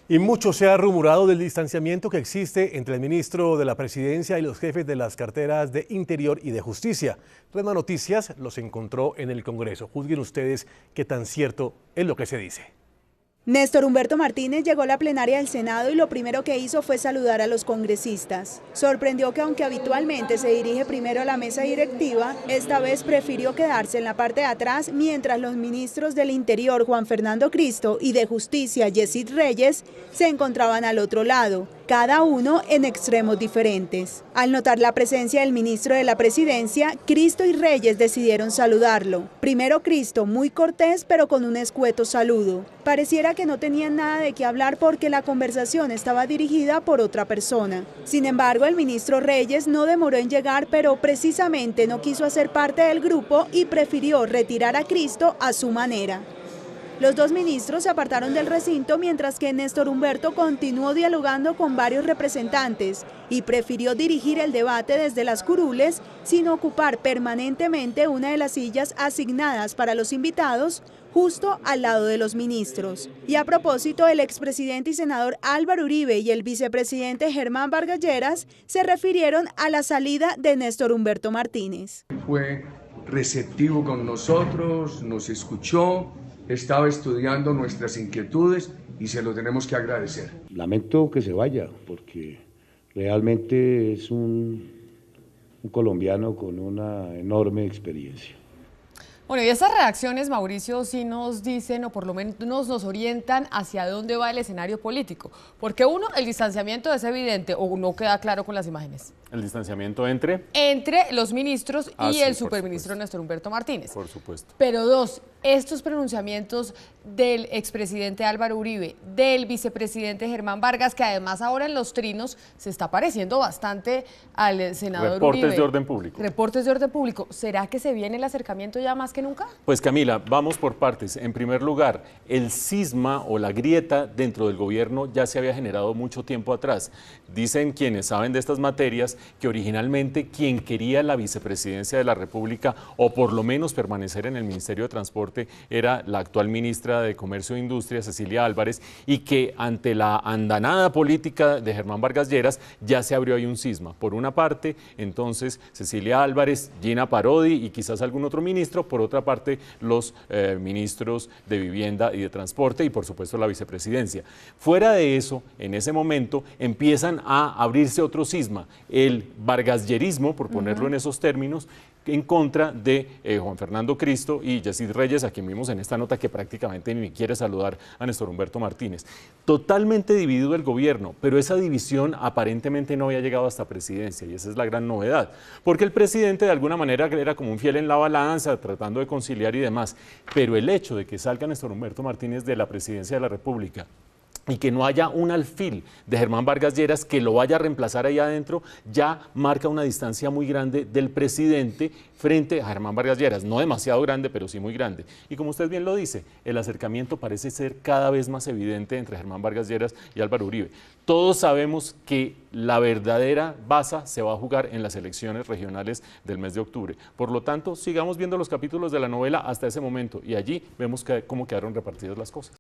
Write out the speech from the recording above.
Y mucho se ha rumorado del distanciamiento que existe entre el ministro de la Presidencia y los jefes de las carteras de Interior y de Justicia. Rema Noticias los encontró en el Congreso. Juzguen ustedes qué tan cierto es lo que se dice. Néstor Humberto Martínez llegó a la plenaria del Senado y lo primero que hizo fue saludar a los congresistas. Sorprendió que aunque habitualmente se dirige primero a la mesa directiva, esta vez prefirió quedarse en la parte de atrás mientras los ministros del Interior, Juan Fernando Cristo, y de Justicia, Yesid Reyes, se encontraban al otro lado, cada uno en extremos diferentes. Al notar la presencia del ministro de la Presidencia, Cristo y Reyes decidieron saludarlo. Primero Cristo, muy cortés pero con un escueto saludo. Pareciera que no tenían nada de qué hablar porque la conversación estaba dirigida por otra persona. Sin embargo, el ministro Reyes no demoró en llegar, pero precisamente no quiso hacer parte del grupo y prefirió retirar a Cristo a su manera. Los dos ministros se apartaron del recinto mientras que Néstor Humberto continuó dialogando con varios representantes y prefirió dirigir el debate desde las curules sin ocupar permanentemente una de las sillas asignadas para los invitados justo al lado de los ministros. Y a propósito, el expresidente y senador Álvaro Uribe y el vicepresidente Germán Vargas Lleras se refirieron a la salida de Néstor Humberto Martínez. Fue receptivo con nosotros, nos escuchó, estaba estudiando nuestras inquietudes y se lo tenemos que agradecer. Lamento que se vaya porque realmente es un colombiano con una enorme experiencia. Bueno, y estas reacciones, Mauricio, sí nos dicen, o por lo menos nos orientan hacia dónde va el escenario político. Porque uno, el distanciamiento es evidente, o no queda claro con las imágenes. ¿El distanciamiento entre? Entre los ministros y sí, el superministro Néstor Humberto Martínez. Por supuesto. Pero dos, estos pronunciamientos del expresidente Álvaro Uribe, del vicepresidente Germán Vargas, que además ahora en los trinos se está pareciendo bastante al senador Uribe. Reportes de orden público. Reportes de orden público. ¿Será que se viene el acercamiento ya más que nunca? Pues Camila, vamos por partes. En primer lugar, el cisma o la grieta dentro del gobierno ya se había generado mucho tiempo atrás. Dicen quienes saben de estas materias que originalmente quien quería la vicepresidencia de la República o por lo menos permanecer en el Ministerio de Transporte era la actual ministra de Comercio e Industria, Cecilia Álvarez, y que ante la andanada política de Germán Vargas Lleras ya se abrió ahí un cisma. Por una parte, entonces Cecilia Álvarez, Gina Parodi y quizás algún otro ministro, por otra parte los ministros de Vivienda y de Transporte y por supuesto la vicepresidencia. Fuera de eso, en ese momento empiezan a abrirse otro cisma, el vargasyerismo, por ponerlo en esos términos, en contra de Juan Fernando Cristo y Yesid Reyes, a quien vimos en esta nota que prácticamente ni quiere saludar a Néstor Humberto Martínez. Totalmente dividido el gobierno, pero esa división aparentemente no había llegado hasta presidencia y esa es la gran novedad, porque el presidente de alguna manera era como un fiel en la balanza, tratando de conciliar y demás, pero el hecho de que salga Néstor Humberto Martínez de la presidencia de la República y que no haya un alfil de Germán Vargas Lleras que lo vaya a reemplazar ahí adentro, ya marca una distancia muy grande del presidente frente a Germán Vargas Lleras. No demasiado grande, pero sí muy grande. Y como usted bien lo dice, el acercamiento parece ser cada vez más evidente entre Germán Vargas Lleras y Álvaro Uribe. Todos sabemos que la verdadera baza se va a jugar en las elecciones regionales del mes de octubre. Por lo tanto, sigamos viendo los capítulos de la novela hasta ese momento y allí vemos cómo quedaron repartidas las cosas.